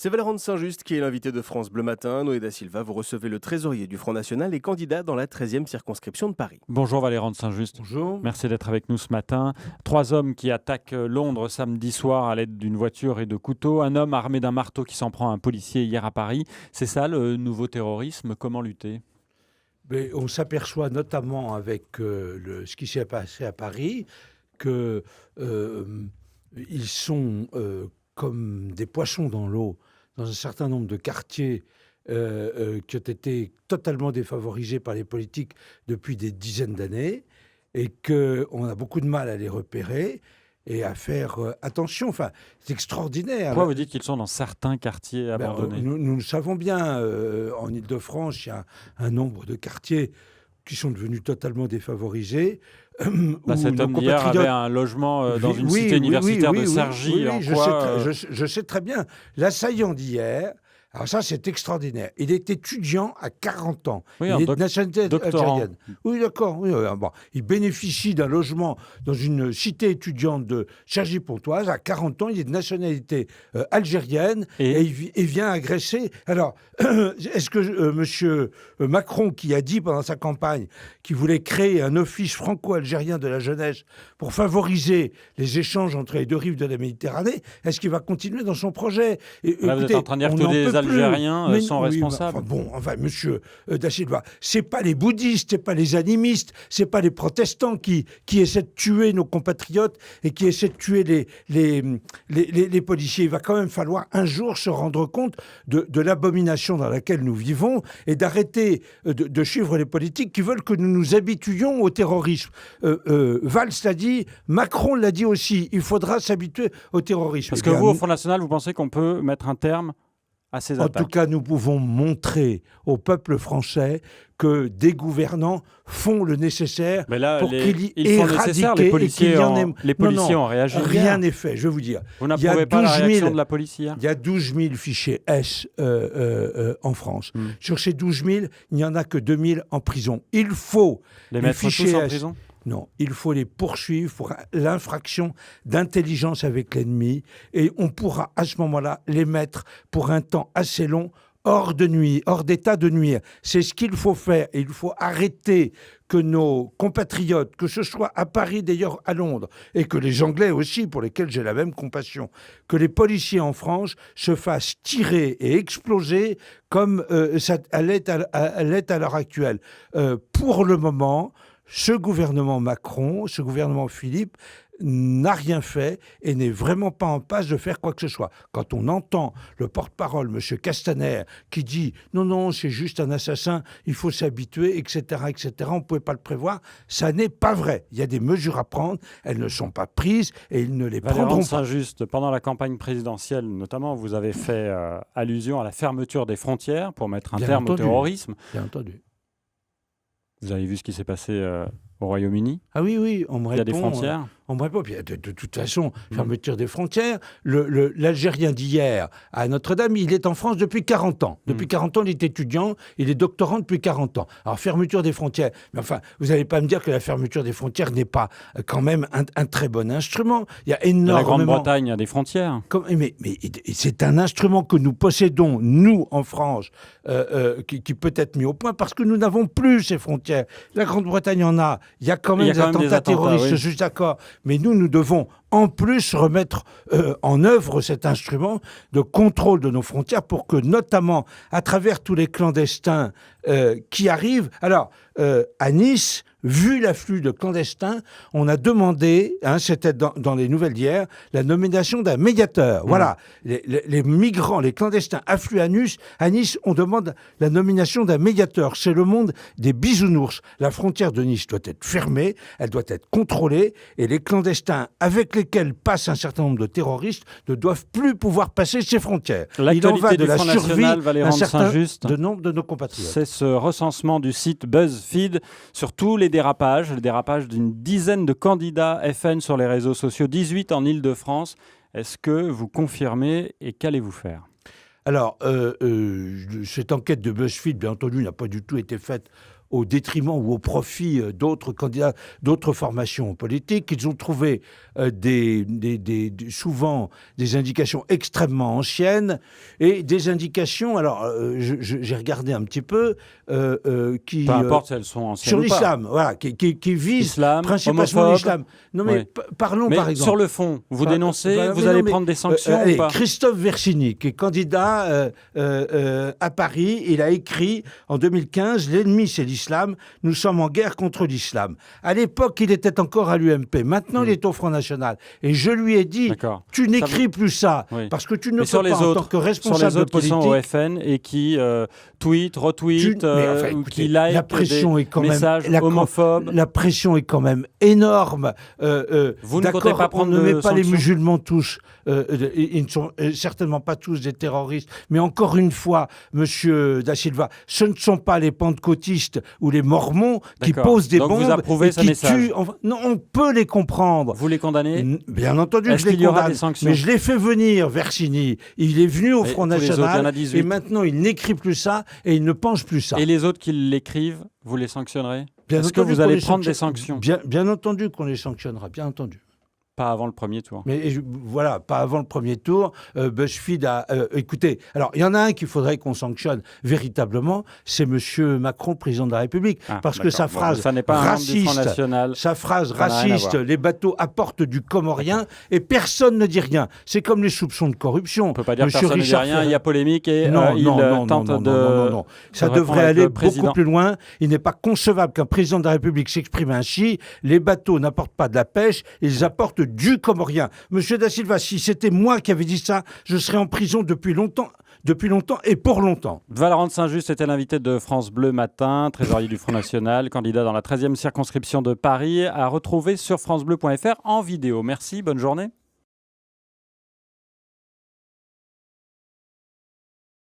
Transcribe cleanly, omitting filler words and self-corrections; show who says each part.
Speaker 1: C'est Valéran de Saint-Just qui est l'invité de France Bleu Matin. Noé da Silva, vous recevez le trésorier du Front National et candidat dans la 13e circonscription de Paris.
Speaker 2: Bonjour Valéran de Saint-Just.
Speaker 3: Bonjour.
Speaker 2: Merci d'être avec nous ce matin. 3 hommes qui attaquent Londres samedi soir à l'aide d'une voiture et de couteaux. Un homme armé d'un marteau qui s'en prend à un policier hier à Paris. C'est ça le nouveau terrorisme? Comment lutter?
Speaker 3: Mais on s'aperçoit notamment avec ce qui s'est passé à Paris qu'ils sont comme des poissons dans l'eau dans un certain nombre de quartiers qui ont été totalement défavorisés par les politiques depuis des dizaines d'années et qu'on a beaucoup de mal à les repérer et à faire attention. Enfin, c'est extraordinaire.
Speaker 2: Pourquoi vous dites qu'ils sont dans certains quartiers abandonnés?
Speaker 3: Nous le savons bien. En Île-de-France, il y a un nombre de quartiers qui sont devenus totalement défavorisés.
Speaker 2: Cet homme d'hier avait un logement dans une cité universitaire de Cergy.
Speaker 3: Je sais très bien. L'assaillant d'hier, alors ça c'est extraordinaire. Il est étudiant à 40 ans.
Speaker 2: Oui,
Speaker 3: il est de nationalité
Speaker 2: doctorant.
Speaker 3: algérienne. Oui, d'accord. Oui, bon. Il bénéficie d'un logement dans une cité étudiante de Cergy-Pontoise. À 40 ans, il est de nationalité algérienne et il vient agresser. Alors, est-ce que Monsieur Macron, qui a dit pendant sa campagne qu'il voulait créer un office franco-algérien de la jeunesse pour favoriser les échanges entre les deux rives de la Méditerranée, est-ce qu'il va continuer dans son projet?
Speaker 2: Là, vous êtes en train de dire que tous les Algériens sont responsables.
Speaker 3: Monsieur da Silva, c'est pas les bouddhistes, c'est pas les animistes, c'est pas les protestants qui essaient de tuer nos compatriotes et qui essaient de tuer les policiers. Il va quand même falloir un jour se rendre compte de l'abomination dans laquelle nous vivons et d'arrêter de suivre les politiques qui veulent que nous nous habituions au terrorisme. Valls l'a dit, Macron l'a dit aussi, il faudra s'habituer au terrorisme.
Speaker 2: Parce que vous, au Front National, vous pensez qu'on peut mettre un terme à ces attaques?
Speaker 3: En tout cas, nous pouvons montrer au peuple français que des gouvernants font le nécessaire pour qu'il y ait éradiqué
Speaker 2: les policiers ont réagi.
Speaker 3: Rien n'est fait, je vais vous dire.
Speaker 2: Vous n'approuvez pas la réaction de la police hier?
Speaker 3: Il y a 12 000 fichiers S en France. Sur ces 12 000, il n'y en a que 2 000 en prison. Il faut
Speaker 2: les mettre tous en prison?
Speaker 3: Non, il faut les poursuivre pour l'infraction d'intelligence avec l'ennemi et on pourra à ce moment-là les mettre pour un temps assez long hors d'état de nuire. C'est ce qu'il faut faire et il faut arrêter que nos compatriotes, que ce soit à Paris d'ailleurs à Londres, et que les Anglais aussi, pour lesquels j'ai la même compassion, que les policiers en France se fassent tirer et exploser comme ça l'est à l'heure actuelle. Pour le moment, ce gouvernement Macron, ce gouvernement Philippe, n'a rien fait et n'est vraiment pas en passe de faire quoi que ce soit. Quand on entend le porte-parole, M. Castaner, qui dit « Non, c'est juste un assassin, il faut s'habituer, etc., on ne pouvait pas le prévoir », ça n'est pas vrai. Il y a des mesures à prendre, elles ne sont pas prises et ils ne les prendront pas.
Speaker 2: Saint-Just, pendant la campagne présidentielle, notamment, vous avez fait allusion à la fermeture des frontières pour mettre un terme au terrorisme.
Speaker 3: Bien entendu.
Speaker 2: Vous avez vu ce qui s'est passé au Royaume-Uni?
Speaker 3: Ah oui, on me répond.
Speaker 2: Il y a des frontières?
Speaker 3: On me répond. De toute façon, fermeture des frontières. L'Algérien d'hier à Notre-Dame, il est en France depuis 40 ans. Depuis 40 ans, il est étudiant, il est doctorant depuis 40 ans. Alors, fermeture des frontières. Mais enfin, vous n'allez pas me dire que la fermeture des frontières n'est pas quand même un très bon instrument. Il y a énormément...
Speaker 2: La Grande-Bretagne a des frontières.
Speaker 3: Mais c'est un instrument que nous possédons, nous, en France, qui peut être mis au point parce que nous n'avons plus ces frontières. La Grande-Bretagne en a. Il y a quand même des attentats terroristes, je suis d'accord. Mais nous devons en plus remettre en œuvre cet instrument de contrôle de nos frontières pour que, notamment, à travers tous les clandestins qui arrivent... Alors, à Nice, vu l'afflux de clandestins, on a demandé, c'était dans les nouvelles d'hier, la nomination d'un médiateur. Voilà, les migrants, les clandestins affluent à Nice, on demande la nomination d'un médiateur. C'est le monde des bisounours. La frontière de Nice doit être fermée, elle doit être contrôlée, et les clandestins avec lesquels passent un certain nombre de terroristes ne doivent plus pouvoir passer ces frontières. Il en va de la survie d'un certain nombre de nos compatriotes.
Speaker 2: C'est ce recensement du site BuzzFeed sur tous les dérapages, le dérapage d'une dizaine de candidats FN sur les réseaux sociaux, 18 en Île-de-France. Est-ce que vous confirmez et qu'allez-vous faire?
Speaker 3: Alors, cette enquête de BuzzFeed, bien entendu, n'a pas du tout été faite au détriment ou au profit d'autres candidats, d'autres formations politiques. Ils ont trouvé souvent des indications extrêmement anciennes et des indications, alors j'ai regardé un petit peu, qui...
Speaker 2: Peu importe si elles sont anciennes
Speaker 3: sur
Speaker 2: ou pas.
Speaker 3: l'islam, voilà, qui visent
Speaker 2: Islam,
Speaker 3: principalement
Speaker 2: homophobe.
Speaker 3: l'islam. Non mais parlons
Speaker 2: mais
Speaker 3: par exemple...
Speaker 2: sur le fond, vous dénoncez, vous allez prendre des sanctions
Speaker 3: allez,
Speaker 2: ou pas?
Speaker 3: Christophe Versini, qui est candidat à Paris, il a écrit en 2015 « L'ennemi, c'est l'islam, nous sommes en guerre contre l'islam ». À l'époque, il était encore à l'UMP. Maintenant, il est au Front National. Et je lui ai dit « Tu n'écris plus ça, parce que tu ne peux pas, en tant que responsable politique... »
Speaker 2: Sur les autres qui sont au FN et qui tweetent, retweetent, ou qui like
Speaker 3: la pression est quand
Speaker 2: messages
Speaker 3: même,
Speaker 2: homophobes.
Speaker 3: La pression est quand même énorme.
Speaker 2: Vous ne comptez pas prendre
Speaker 3: on ne met
Speaker 2: de
Speaker 3: pas les
Speaker 2: sanctions?
Speaker 3: musulmans tous. Ils ne sont certainement pas tous des terroristes. Mais encore une fois, Monsieur Da Silva, ce ne sont pas les pentecôtistes ou les mormons qui posent des bombes
Speaker 2: vous approuvez
Speaker 3: et
Speaker 2: ce
Speaker 3: qui
Speaker 2: message.
Speaker 3: tuent. Non, on peut les comprendre.
Speaker 2: Vous les condamnez?
Speaker 3: Bien entendu que je les
Speaker 2: qu'il y aura
Speaker 3: condamne.
Speaker 2: des sanctions?
Speaker 3: Mais je l'ai fait venir, Versini. Il est venu au Front National et maintenant il n'écrit plus ça et il ne pense plus ça.
Speaker 2: Et les autres qui l'écrivent, vous les sanctionnerez?
Speaker 3: Bien
Speaker 2: Est-ce que vous allez prendre des sanctions?
Speaker 3: Bien entendu qu'on les sanctionnera, bien entendu.
Speaker 2: Pas avant le premier tour.
Speaker 3: Mais voilà, pas avant le premier tour. BuzzFeed a... écoutez, alors il y en a un qu'il faudrait qu'on sanctionne véritablement, c'est M. Macron, président de la République. Parce que sa phrase raciste, les bateaux apportent du comorien et personne ne dit rien. C'est comme les soupçons de corruption.
Speaker 2: On ne peut pas dire que personne ne dit rien, il y a polémique et il tente de...
Speaker 3: Non. Ça devrait aller beaucoup plus loin. Il n'est pas concevable qu'un président de la République s'exprime ainsi. Les bateaux n'apportent pas de la pêche, ils apportent du comorien. Monsieur Da Silva, si c'était moi qui avais dit ça, je serais en prison depuis longtemps et pour longtemps.
Speaker 2: Valorant de Saint-Just était l'invité de France Bleu Matin, trésorier du Front National, candidat dans la 13e circonscription de Paris, à retrouver sur francebleu.fr en vidéo. Merci, bonne journée.